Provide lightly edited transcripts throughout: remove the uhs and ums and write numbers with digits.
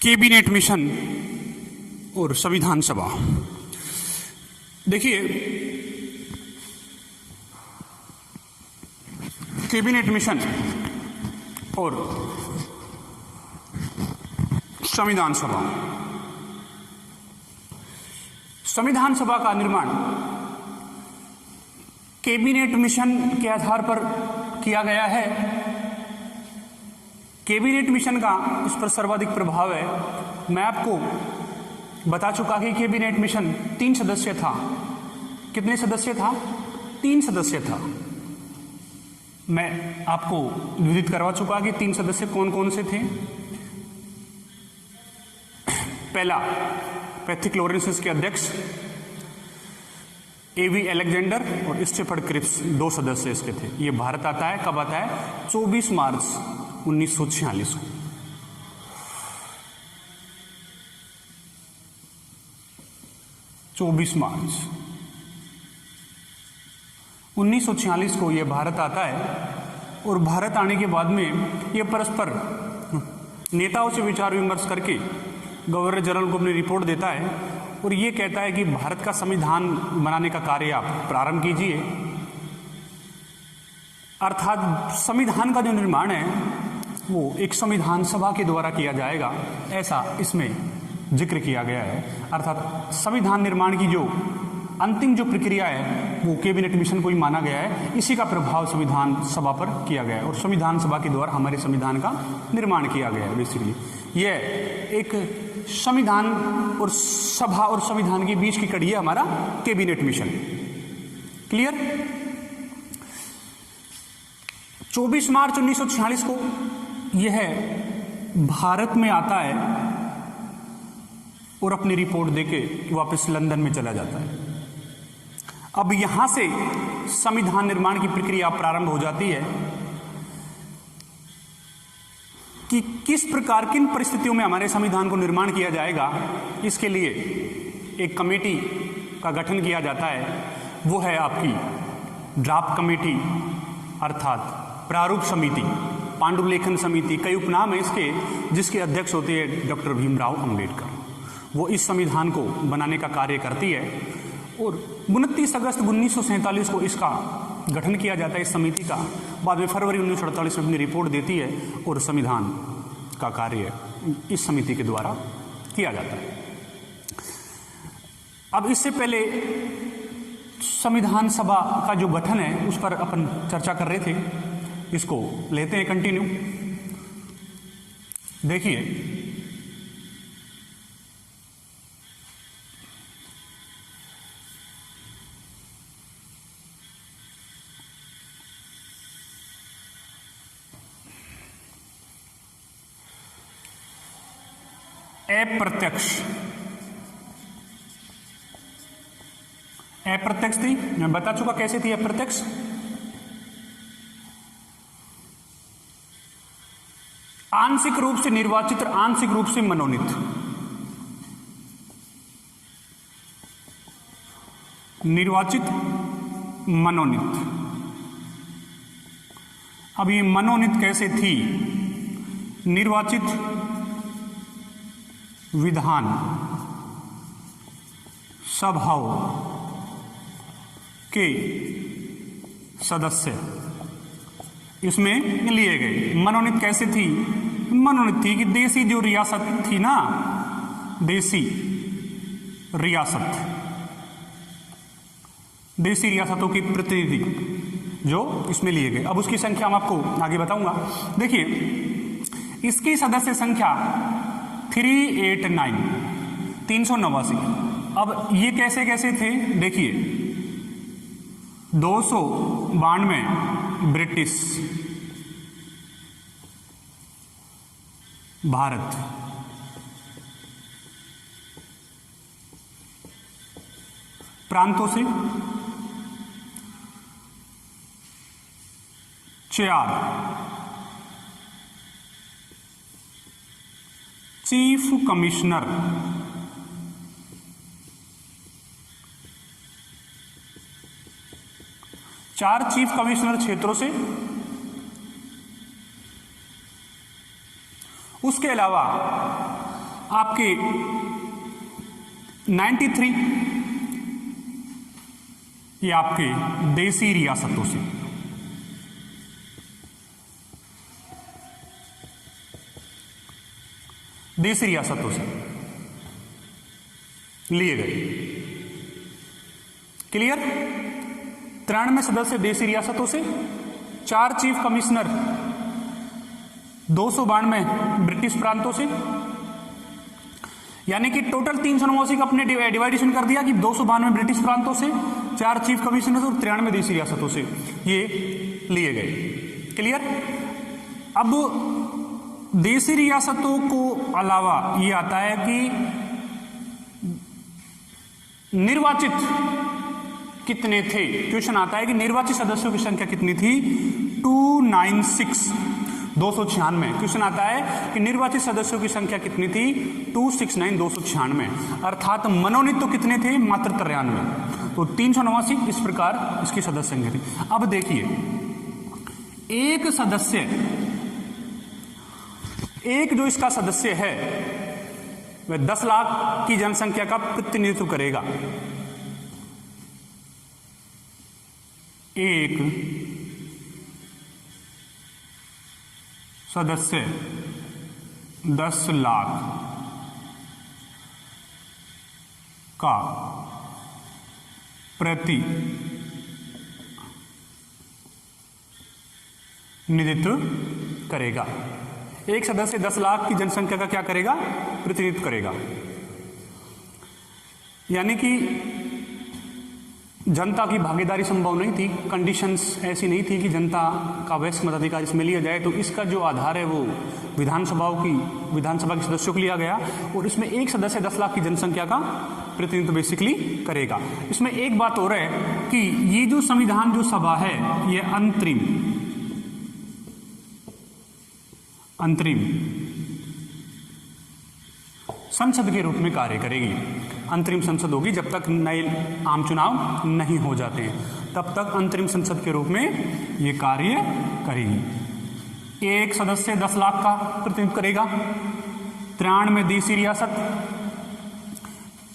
Cabinet mission और संविधान सभा। देखिए, कैबिनेट मिशन और संविधान सभा। संविधान सभा का निर्माण कैबिनेट मिशन के आधार पर किया गया है। कैबिनेट मिशन का इस पर सर्वाधिक प्रभाव है। मैं आपको बता चुका कि कैबिनेट मिशन 3 सदस्य था। कितने सदस्य था? 3 सदस्य था। मैं आपको विदित करवा चुका कि 3 सदस्य कौन कौन से थे। पहला, पैथिक लॉरेंसिस के अध्यक्ष एवी अलेक्जेंडर और स्टीफर्ड क्रिप्स 2 सदस्य इसके थे। ये भारत आता है, कब आता है? 24 मार्च 1946 को। मार्च 1946 को यह भारत आता है और भारत आने के बाद में यह परस्पर नेताओं से विचार विमर्श करके गवर्नर जनरल को अपनी रिपोर्ट देता है और ये कहता है कि भारत का संविधान बनाने का कार्य आप प्रारंभ कीजिए। अर्थात संविधान का जो निर्माण है वो एक संविधान सभा के द्वारा किया जाएगा, ऐसा इसमें जिक्र किया गया है। अर्थात संविधान निर्माण की जो अंतिम जो प्रक्रिया है वो कैबिनेट मिशन को ही माना गया है। इसी का प्रभाव संविधान सभा पर किया गया है और संविधान सभा के द्वारा हमारे संविधान का निर्माण किया गया है। बेसिकली यह एक संविधान और सभा और संविधान के बीच की कड़ी है हमारा कैबिनेट मिशन। क्लियर? 24 मार्च 1946 को यह भारत में आता है और अपनी रिपोर्ट देके वापस लंदन में चला जाता है। अब यहां से संविधान निर्माण की प्रक्रिया प्रारंभ हो जाती है कि किस प्रकार, किन परिस्थितियों में हमारे संविधान को निर्माण किया जाएगा। इसके लिए एक कमेटी का गठन किया जाता है। वो है आपकी ड्राफ्ट कमेटी अर्थात प्रारूप समिति, पांडुलेखन समिति, कई उपनाम है इसके, जिसके अध्यक्ष होते हैं डॉक्टर भीमराव अंबेडकर। वो इस संविधान को बनाने का कार्य करती है और 29 अगस्त 1947 को इसका गठन किया जाता है इस समिति का। बाद में फरवरी 1948 में अपनी रिपोर्ट देती है और संविधान का कार्य इस समिति के द्वारा किया जाता है। अब इससे पहले संविधान सभा का जो गठन है उस पर अपन चर्चा कर रहे थे, इसको लेते हैं कंटिन्यू। देखिए, अप्रत्यक्ष थी। मैं बता चुका कैसे थी अप्रत्यक्ष। आंशिक रूप से निर्वाचित और आंशिक रूप से मनोनीत। निर्वाचित, मनोनीत। अब ये मनोनीत कैसे थी? निर्वाचित विधान सभाओं के सदस्य इसमें लिए गए। मनोनीत कैसे थी? मनोनीत थी कि देसी जो रियासत थी ना, देसी रियासतों के प्रतिनिधि जो इसमें लिए गए। अब उसकी संख्या मैं आपको आगे बताऊंगा। देखिए, इसकी सदस्य संख्या 389। अब ये कैसे कैसे थे? देखिए, 292 ब्रिटिश भारत, प्रांतों से 4 चीफ कमिश्नर, 4 चीफ कमिश्नर क्षेत्रों से। उसके अलावा आपके 93 ये आपके देसी रियासतों से, देसी रियासतों से लिए गए। क्लियर? 93 सदस्य देसी रियासतों से, 4 चीफ कमिश्नर 292 ब्रिटिश प्रांतों से, यानी कि टोटल 389 का अपने डिवाइडेशन कर दिया कि 292 ब्रिटिश प्रांतों से, 4 चीफ कमिश्नर और 93 देसी रियासतों से ये लिए गए। क्लियर? अब देसी रियासतों को अलावा ये आता है कि निर्वाचित कितने थे। क्वेश्चन आता है कि निर्वाचित सदस्यों की संख्या कितनी थी? 296, 296। क्वेश्चन आता है कि निर्वाचित सदस्यों की संख्या कितनी थी? 269, 296। अर्थात मनोनीत तो कितने थे? मात्र 93। तो 389 इस प्रकार इसकी सदस्य संख्या थी। अब देखिए, एक सदस्य, एक जो इसका सदस्य है वह 10 लाख की जनसंख्या का प्रतिनिधित्व करेगा। एक सदस्य 10 लाख का प्रतिनिधित्व करेगा। एक सदस्य 10 लाख की जनसंख्या का क्या करेगा? प्रतिनिधित्व करेगा। यानी कि जनता की भागीदारी संभव नहीं थी, कंडीशंस ऐसी नहीं थी कि जनता का वयस्क मताधिकार इसमें लिया जाए। तो इसका जो आधार है वो विधानसभा के सदस्यों को लिया गया, और इसमें एक सदस्य 10 लाख की जनसंख्या का प्रतिनिधित्व बेसिकली करेगा। इसमें एक बात और है कि ये जो संविधान जो सभा है ये अंतरिम संसद के रूप में कार्य करेगी। अंतरिम संसद होगी जब तक नए आम चुनाव नहीं हो जाते हैं, तब तक अंतरिम संसद के रूप में ये कार्य करेगी। एक सदस्य 10 लाख का प्रतिनिधित्व करेगा, 93 देसी रियासत,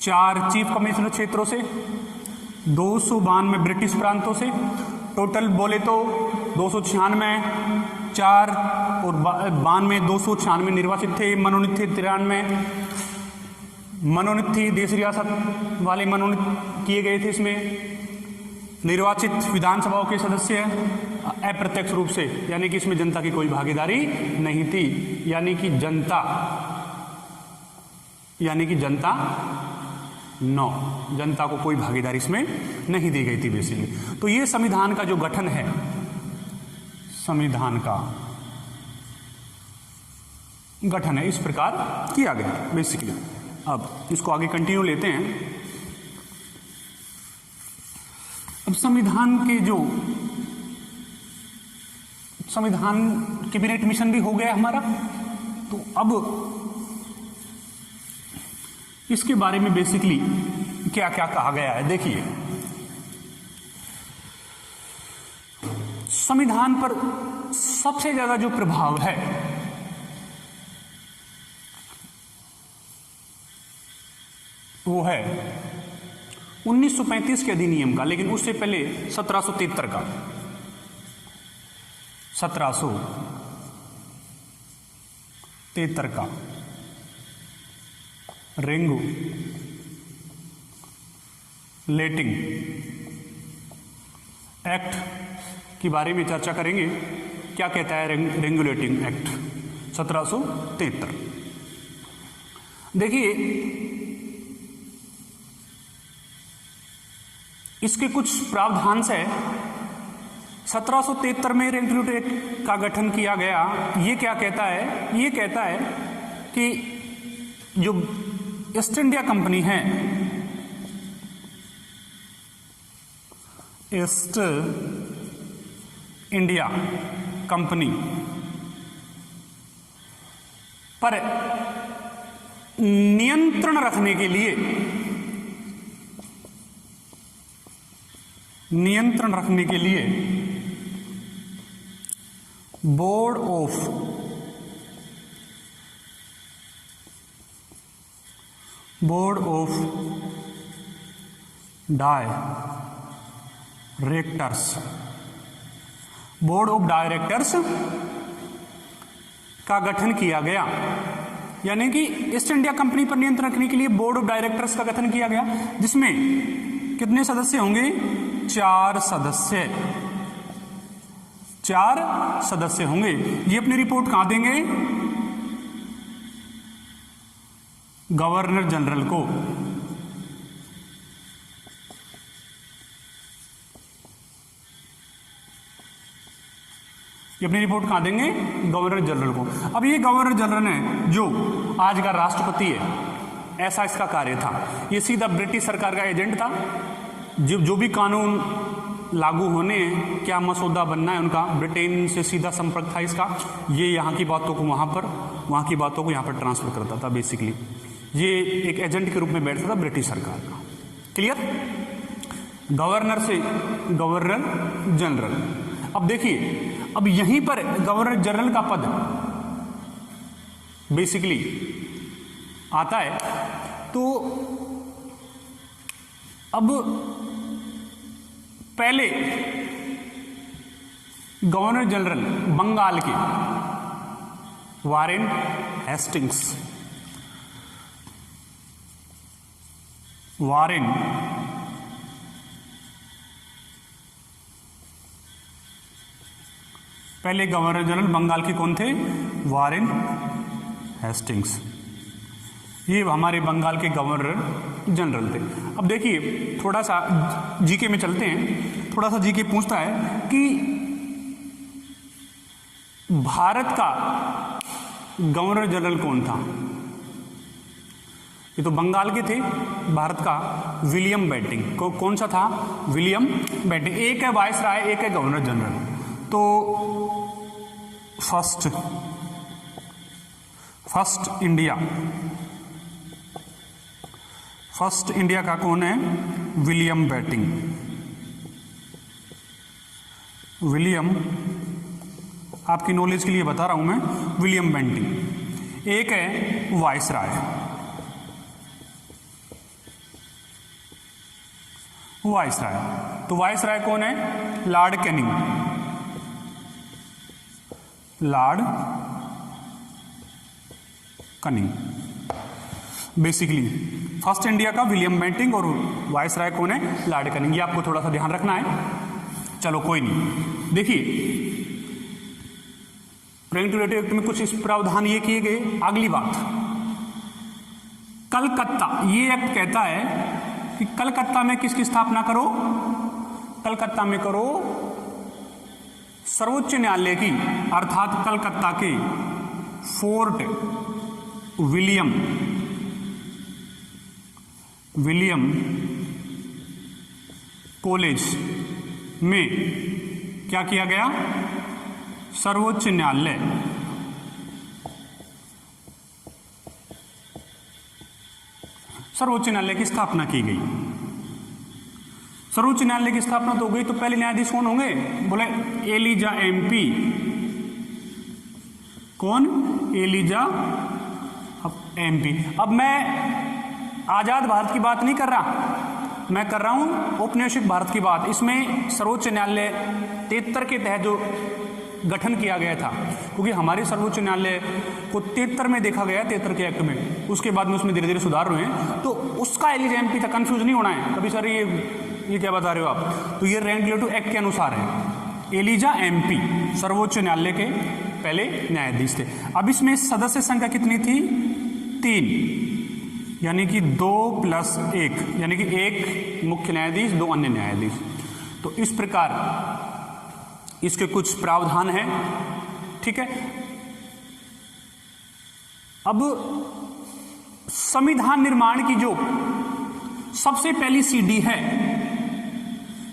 4 चीफ कमिश्नर क्षेत्रों से, 292 ब्रिटिश प्रांतों से, टोटल बोले तो 296, 4 और 92, 296 निर्वाचित थे, मनोनीत थे 93, मनोनीत थी देसी रियासत वाले मनोनीत किए गए थे। इसमें निर्वाचित विधानसभाओं के सदस्य अप्रत्यक्ष रूप से, यानी कि इसमें जनता की कोई भागीदारी नहीं थी, यानी कि जनता को कोई भागीदारी इसमें नहीं दी गई थी बेसिकली। तो ये संविधान का जो गठन है, संविधान का गठन है, इस प्रकार किया गया बेसिकली। अब इसको आगे कंटिन्यू लेते हैं। अब संविधान कैबिनेट मिशन भी हो गया हमारा। तो अब इसके बारे में बेसिकली क्या क्या कहा गया है देखिए। संविधान पर सबसे ज्यादा जो प्रभाव है वो है 1935 के अधिनियम का, लेकिन उससे पहले 1773 का, 1773 का रेगुलेटिंग एक्ट के बारे में चर्चा करेंगे। क्या कहता है रेगुलेटिंग एक्ट 1773? देखिए, इसके कुछ प्रावधान से 1773 में रेगुलेटरी एक्ट का गठन किया गया। ये क्या कहता है? ये कहता है कि जो ईस्ट इंडिया कंपनी है, ईस्ट इंडिया कंपनी पर नियंत्रण रखने के लिए board of board of directors, board of directors का गठन किया गया, यानी कि ईस्ट इंडिया कंपनी पर नियंत्रण रखने के लिए बोर्ड ऑफ डायरेक्टर्स का गठन किया गया, जिसमें कितने सदस्य होंगे? 4 सदस्य, 4 सदस्य होंगे। ये अपनी रिपोर्ट कहां देंगे? गवर्नर जनरल को। ये अपनी रिपोर्ट कहां देंगे? गवर्नर जनरल को। अब ये गवर्नर जनरल है जो आज का राष्ट्रपति है, ऐसा इसका कार्य था। ये सीधा ब्रिटिश सरकार का एजेंट था। जो भी कानून लागू होने हैं, क्या मसौदा बनना है उनका, ब्रिटेन से सीधा संपर्क था इसका। ये यहाँ की बातों को वहाँ पर, वहाँ की बातों को यहाँ पर ट्रांसफर करता था। बेसिकली ये एक एजेंट के रूप में बैठता था ब्रिटिश सरकार का। क्लियर? गवर्नर से गवर्नर जनरल। अब देखिए, अब यहीं पर गवर्नर जनरल का पद बेसिकली आता है। तो अब पहले गवर्नर जनरल बंगाल के वारेन हेस्टिंग्स, वारेन पहले गवर्नर जनरल बंगाल के कौन थे? Warren Hastings. ये हमारे बंगाल के गवर्नर जनरल थे। अब देखिए, थोड़ा सा जीके में चलते हैं। थोड़ा सा जीके पूछता है कि भारत का गवर्नर जनरल कौन था? ये तो बंगाल के थे। भारत का विलियम बेंटिंग। कौन सा था? William Bentinck. एक है वायसराय, एक है गवर्नर जनरल। तो फर्स्ट इंडिया का कौन है? William Bentinck. विलियम, आपकी नॉलेज के लिए बता रहा हूं मैं, विलियम बेंटिंग। एक है वायसराय, वायसराय। तो वायसराय कौन है? Lord Canning. Lord cunning. Basically first India का विलियम बेंटिंग और वायसराय कौन है? Lord cunning. ये आपको थोड़ा सा ध्यान रखना है। चलो कोई नहीं। देखिए, रेगुलेटरी एक्ट में कुछ इस प्रावधान ये किए गए। अगली बात, कलकत्ता। ये एक्ट कहता है कि कलकत्ता में किसकी स्थापना करो? कलकत्ता में करो सर्वोच्च न्यायालय की, अर्थात कलकत्ता के फोर्ट विलियम कॉलेज में क्या किया गया? सर्वोच्च न्यायालय की स्थापना की गई। सर्वोच्च न्यायालय की स्थापना तो हो गई, तो पहले न्यायाधीश कौन होंगे? बोले एलिजा एमपी। कौन? Elijah Impey. अब मैं आजाद भारत की बात नहीं कर रहा, मैं कर रहा हूं औपनिवेशिक भारत की बात। इसमें सर्वोच्च न्यायालय 73 के तहत जो गठन किया गया था, क्योंकि हमारे सर्वोच्च न्यायालय को 73 में देखा गया, 73 के एक्ट में। उसके बाद में उसमें धीरे धीरे सुधार हुए हैं, तो उसका एलिजा एमपी था। कंफ्यूज नहीं होना है कभी, सर ये क्या बता रहे हो आप? तो ये रेगुलेटरी एक्ट के अनुसार है। एलिजा एमपी सर्वोच्च न्यायालय के पहले न्यायाधीश थे। अब इसमें सदस्य संख्या कितनी थी? 3, यानी कि 2 + 1, यानी कि 1 मुख्य न्यायाधीश, 2 अन्य न्यायाधीश। तो इस प्रकार इसके कुछ प्रावधान हैं। ठीक है। अब संविधान निर्माण की जो सबसे पहली सीडी है,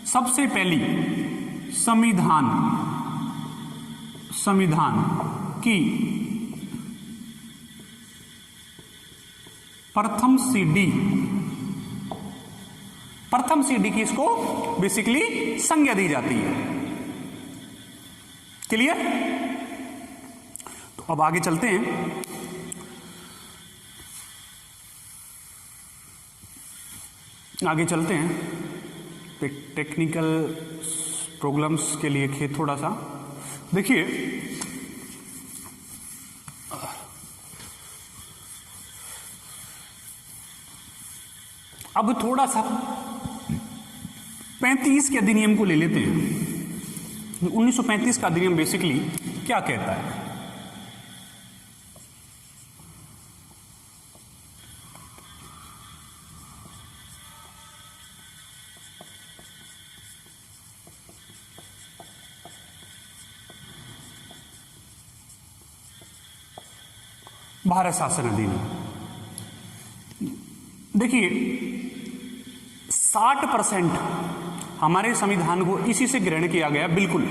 सबसे पहली संविधान की प्रथम सीडी की इसको बेसिकली संज्ञा दी जाती है। क्लियर? तो अब आगे चलते हैं। आगे चलते हैं। टेक्निकल प्रॉब्लम्स के लिए खेत थोड़ा सा देखिए, अब थोड़ा सा 35 के अधिनियम को ले लेते हैं। 1935 का अधिनियम बेसिकली क्या कहता है? भारत शासन अधिनियम, देखिए 60% हमारे संविधान को इसी से ग्रहण किया गया, बिल्कुल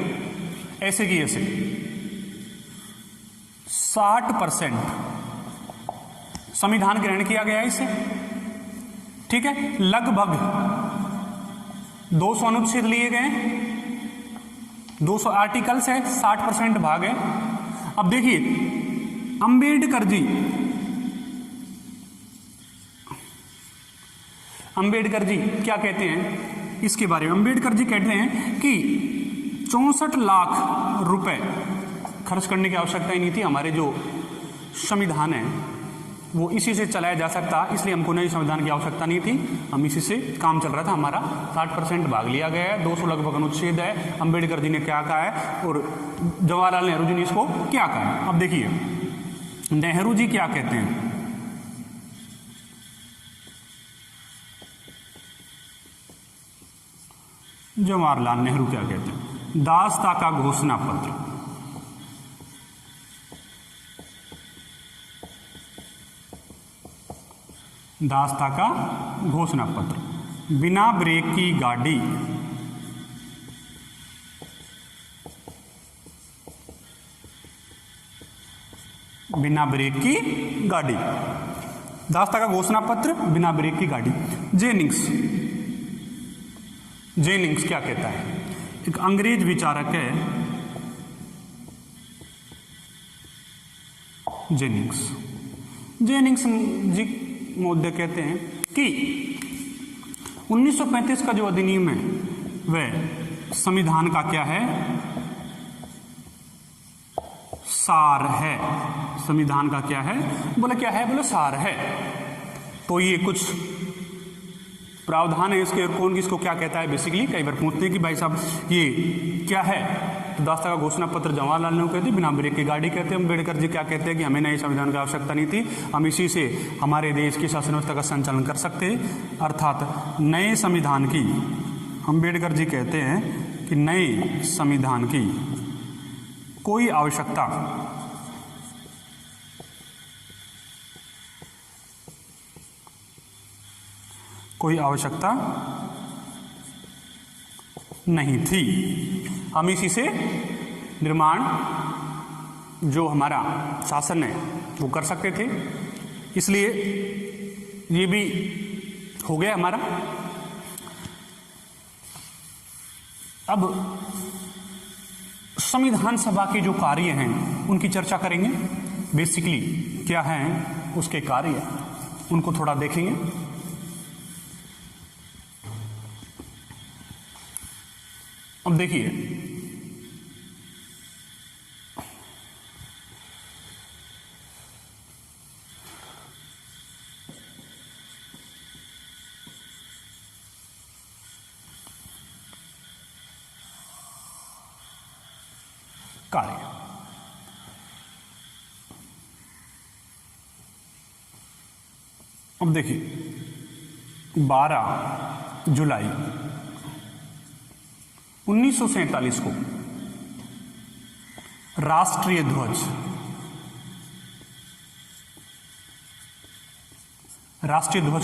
ऐसे की ऐसे 60% संविधान ग्रहण किया गया इसे, ठीक है। लगभग 200 अनुच्छेद लिए गए, 200 आर्टिकल्स है, 60% भाग है। अब देखिए अंबेडकर जी क्या कहते हैं इसके बारे में? अंबेडकर जी कहते हैं कि 64 लाख रुपए खर्च करने की आवश्यकता ही नहीं थी। हमारे जो संविधान है वो इसी से चलाया जा सकता, इसलिए हमको नए संविधान की आवश्यकता नहीं थी, हम इसी से काम चल रहा था। हमारा 60% भाग लिया गया है, 200 लगभग अनुच्छेद है। अंबेडकर जी ने क्या कहा है और जवाहरलाल नेहरू जी ने इसको क्या कहा है? अब देखिए नेहरू जी क्या कहते हैं। जवाहरलाल नेहरू क्या कहते हैं? दासता का घोषणा पत्र, दासता का घोषणा पत्र, बिना ब्रेक की गाड़ी, बिना ब्रेक की गाड़ी, दासता का घोषणा पत्र, बिना ब्रेक की गाड़ी। जेनिंग्स क्या कहता है? एक अंग्रेज विचारक है जेनिंग्स जी महोदय कहते हैं कि 1935 का जो अधिनियम है वह संविधान का क्या है? सार है। संविधान का क्या है? बोले क्या है? बोले सार है। तो ये कुछ प्रावधान है इसके, और कौन किसको क्या कहता है बेसिकली कई बार पूछते हैं कि भाई साहब ये क्या है? तो दासता का घोषणा पत्र जवाहरलाल नेहरू कहते हैं, बिना ब्रेक की गाड़ी कहते हैं। अम्बेडकर जी क्या कहते हैं कि हमें नए संविधान की आवश्यकता नहीं थी, हम इसी से हमारे देश की शासन व्यवस्था का संचालन कर सकते हैं, अर्थात नए संविधान की। अम्बेडकर जी कहते हैं कि नए संविधान की कोई आवश्यकता नहीं थी, हम इसी से निर्माण जो हमारा शासन है वो कर सकते थे, इसलिए ये भी हो गया हमारा। अब संविधान सभा के जो कार्य हैं उनकी चर्चा करेंगे। बेसिकली क्या हैं उसके कार्य, उनको थोड़ा देखेंगे। अब देखिए कार्य, अब देखिए 12 जुलाई 1947 को राष्ट्रीय ध्वज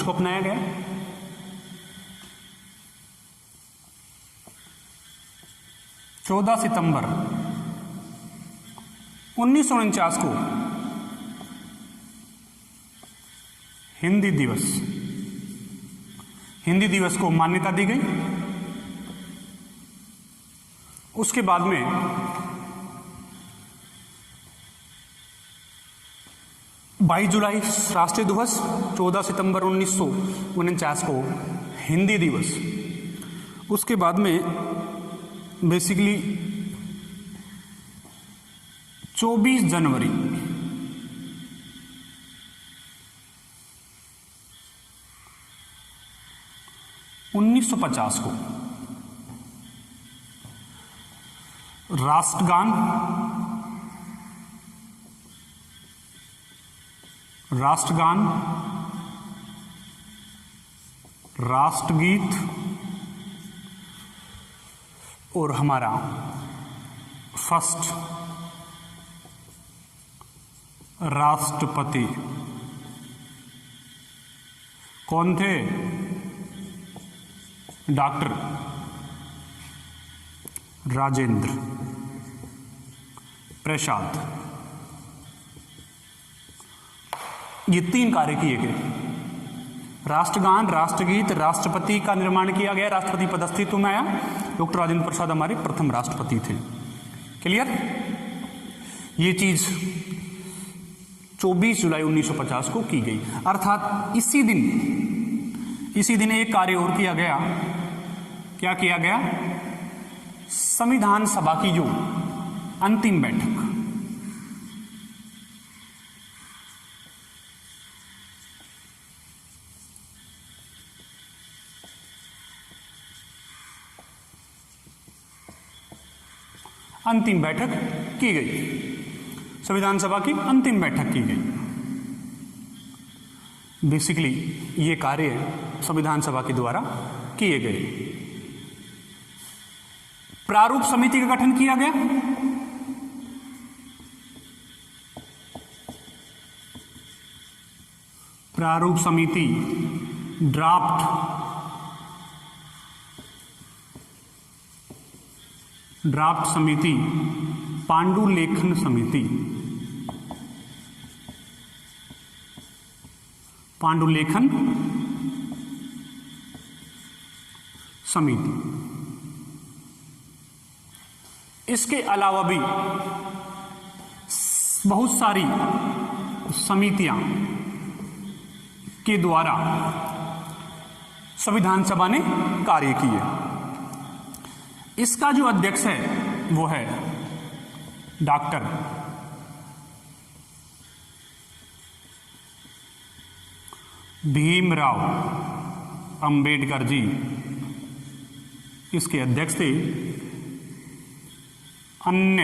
को अपनाया गया। 14 सितंबर 1949 को हिंदी दिवस को मान्यता दी गई। उसके बाद में 22 जुलाई राष्ट्रीय दिवस, 14 सितंबर 1949 को हिंदी दिवस, उसके बाद में बेसिकली 24 जनवरी 1950 को राष्ट्रगान, राष्ट्रगीत और हमारा फर्स्ट राष्ट्रपति कौन थे? डॉक्टर राजेंद्र प्रसाद। ये 3 कार्य किए गए। राष्ट्रगान, राष्ट्रगीत, राष्ट्रपति का निर्माण किया गया, राष्ट्रपति पद अस्तित्व में आया। डॉक्टर राजेंद्र प्रसाद हमारे प्रथम राष्ट्रपति थे। क्लियर? ये चीज 24 जुलाई 1950 को की गई। अर्थात इसी दिन एक कार्य और किया गया। क्या किया गया? संविधान सभा की जो अंतिम बैठक, अंतिम बैठक की गई। संविधान सभा की अंतिम बैठक की गई। बेसिकली ये कार्य संविधान सभा के द्वारा किए गए। प्रारूप समिति का गठन किया गया। प्रारूप समिति, ड्राफ्ट समिति, पांडुलेखन समिति, पांडुलेखन समिति। इसके अलावा भी बहुत सारी समितियां के द्वारा संविधान सभा ने कार्य किए। इसका जो अध्यक्ष है वो है डॉक्टर भीमराव अंबेडकर जी। इसके अध्यक्ष थे। अन्य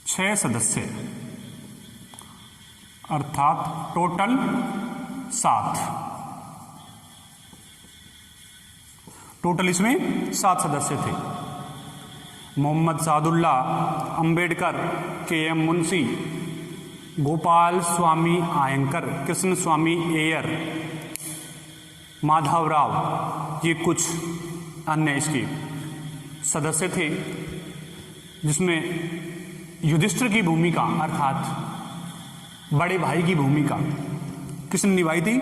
6 सदस्य, अर्थात टोटल 7। टोटल इसमें 7 सदस्य थे। मोहम्मद सादुल्ला, अंबेडकर, के.एम. मुंशी, गोपाल स्वामी आयंकर, कृष्ण स्वामी अय्यर, माधवराव, ये कुछ अन्य इसके सदस्य थे, जिसमें युधिष्ठिर की भूमिका अर्थात बड़े भाई की भूमिका किसने निभाई थी?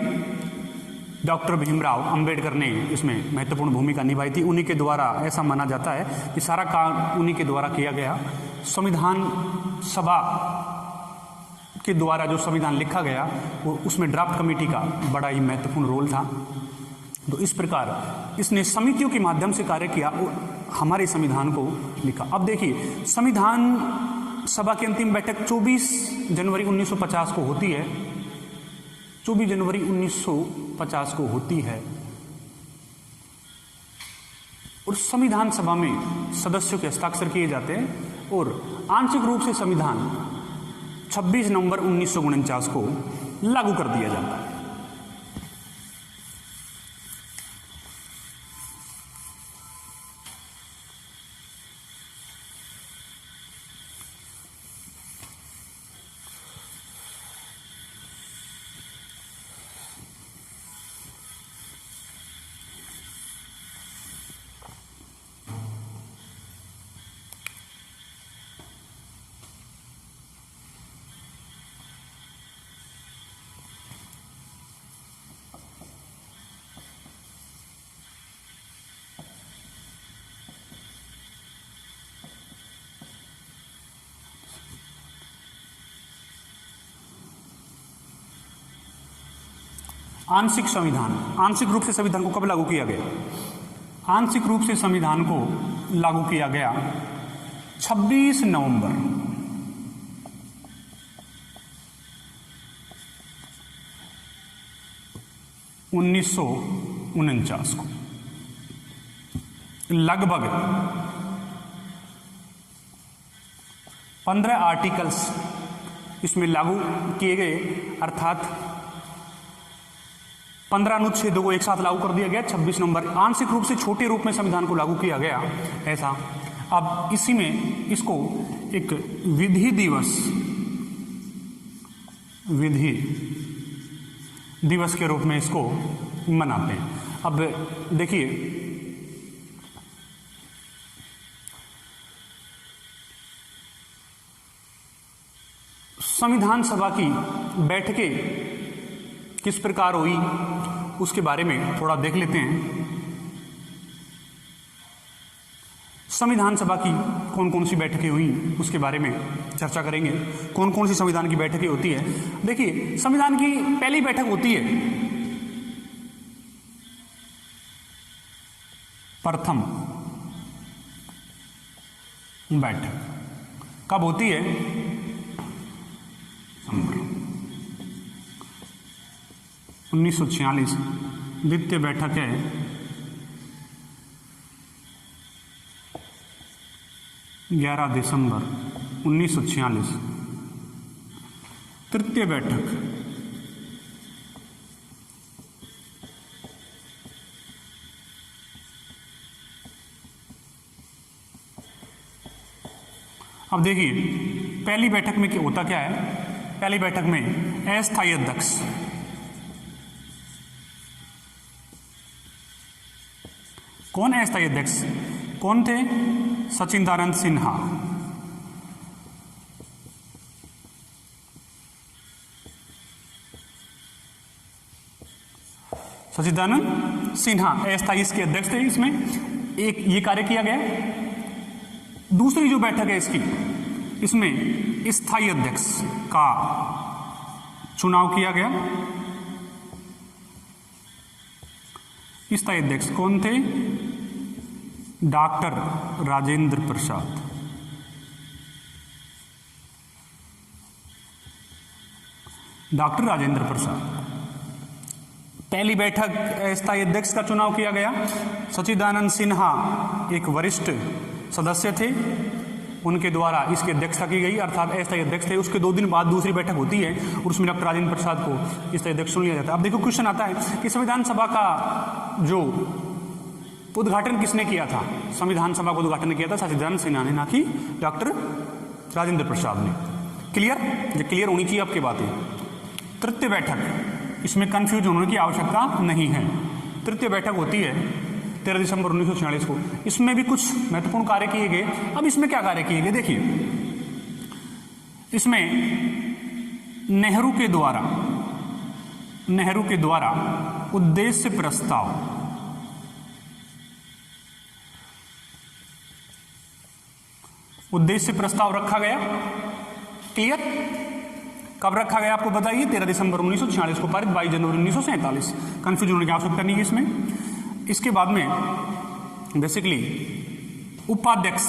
डॉक्टर भीमराव अंबेडकर ने इसमें महत्वपूर्ण भूमिका निभाई थी। उन्हीं के द्वारा, ऐसा माना जाता है कि सारा काम उन्हीं के द्वारा किया गया। संविधान सभा के द्वारा जो संविधान लिखा गया वो उसमें ड्राफ्ट कमेटी का बड़ा ही महत्वपूर्ण रोल था। तो इस प्रकार इसने समितियों के माध्यम से कार्य किया और हमारे संविधान को लिखा। अब देखिए, संविधान सभा की अंतिम बैठक 24 जनवरी 1950 को होती है। 24 जनवरी 1950 को होती है और संविधान सभा में सदस्यों के हस्ताक्षर किए जाते हैं और आंशिक रूप से संविधान 26 नवंबर 1949 को लागू कर दिया जाता है। आंशिक संविधान, आंशिक रूप से संविधान को कब लागू किया गया? आंशिक रूप से संविधान को लागू किया गया 26 नवंबर 1949 को। लगभग 15 आर्टिकल्स इसमें लागू किए गए, अर्थात 15 अनुच्छेदों को एक साथ लागू कर दिया गया 26 नवंबर। आंशिक रूप से छोटे रूप में संविधान को लागू किया गया ऐसा। अब इसी में इसको एक विधि दिवस के रूप में इसको मनाते हैं। अब देखिए, संविधान सभा की बैठकें किस प्रकार हुई उसके बारे में थोड़ा देख लेते हैं। संविधान सभा की कौन कौन सी बैठकें हुई उसके बारे में चर्चा करेंगे। कौन कौन सी संविधान की बैठकें होती है? देखिए, संविधान की पहली बैठक होती है प्रथम बैठक। कब होती है? 1946। द्वितीय बैठक है 11 दिसंबर 1946। तृतीय बैठक अब देखिए, पहली बैठक में क्या होता क्या है? पहली बैठक में अस्थायी अध्यक्ष, कौन है अस्थायी अध्यक्ष? कौन थे? सचिदानंद सिन्हा। सचिदानंद सिन्हा अस्थायी इसके अध्यक्ष थे। इसमें एक ये कार्य किया गया। दूसरी जो बैठक है इसकी, इसमें स्थायी अध्यक्ष का चुनाव किया गया। स्थायी अध्यक्ष कौन थे? डॉक्टर राजेंद्र प्रसाद। डॉक्टर राजेंद्र प्रसाद। पहली बैठक अस्थायी अध्यक्ष का चुनाव किया गया। सचिदानंद सिन्हा एक वरिष्ठ सदस्य थे, उनके द्वारा इसकी अध्यक्षता की गई, अर्थात अस्थायी अध्यक्ष थे। उसके 2 दिन बाद दूसरी बैठक होती है और उसमें डॉक्टर राजेंद्र प्रसाद को स्थायी अध्यक्ष चुन लिया जाता है। अब देखो, क्वेश्चन आता है कि संविधान सभा का जो उद्घाटन किसने किया था? संविधान सभा का उद्घाटन किया था सचिदानंद सिन्हा ने, ना कि डॉक्टर राजेंद्र प्रसाद ने। क्लियर? ये क्लियर होनी चाहिए आपकी बातें। तृतीय बैठक, इसमें कंफ्यूज होने की आवश्यकता नहीं है। तृतीय बैठक होती है 13 दिसंबर 1946 को। इसमें भी कुछ महत्वपूर्ण कार्य किए गए। अब इसमें क्या कार्य किए गए? देखिए, इसमें नेहरू के द्वारा उद्देश्य प्रस्ताव रखा गया। क्लियर? कब रखा गया आपको बताइए? 13 दिसंबर 1946 को पारित, 22 जनवरी 1947। कंफ्यूज होने की आवश्यकता नहीं है इसमें। इसके बाद में बेसिकली उपाध्यक्ष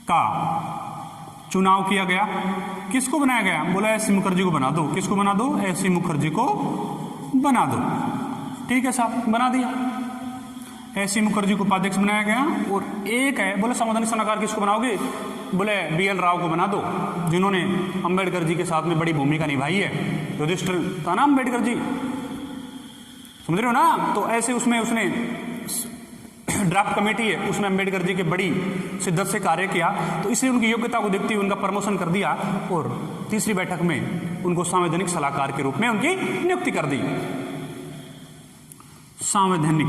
का चुनाव किया गया। किसको बनाया गया? बोला एस सी मुखर्जी को बना दो। किसको बना दो? एस सी मुखर्जी को बना दो। ठीक है साहब, बना दिया। एस सी मुखर्जी को उपाध्यक्ष बनाया गया। और एक है, बोले संवैधानिक सलाहकार किसको बनाओगे? बोले BL राव को बना दो, जिन्होंने अंबेडकर जी के साथ में बड़ी भूमिका निभाई है। युधिष्ठिर था ना अंबेडकर जी, समझ रहे हो ना? तो ऐसे उसमें उसने ड्राफ्ट कमेटी है, उसमें अंबेडकर जी के बड़ी शिद्दत से कार्य किया, तो इसलिए उनकी योग्यता को देखते हुए उनका प्रमोशन कर दिया और तीसरी बैठक में उनको संवैधानिक सलाहकार के रूप में उनकी नियुक्ति कर दी। संवैधानिक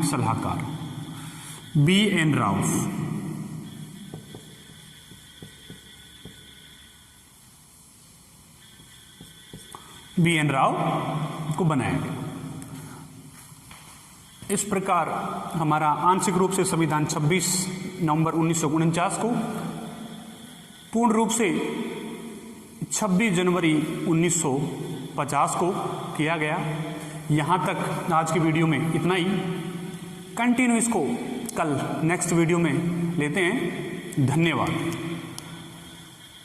सलाहकार BN राव। BN राव को बनाया गया। इस प्रकार हमारा आंशिक रूप से संविधान 26 नवंबर 1949 को, पूर्ण रूप से 26 जनवरी 1950 को किया गया। यहाँ तक आज की वीडियो में इतना ही। कंटिन्यू इसको कल नेक्स्ट वीडियो में लेते हैं। धन्यवाद।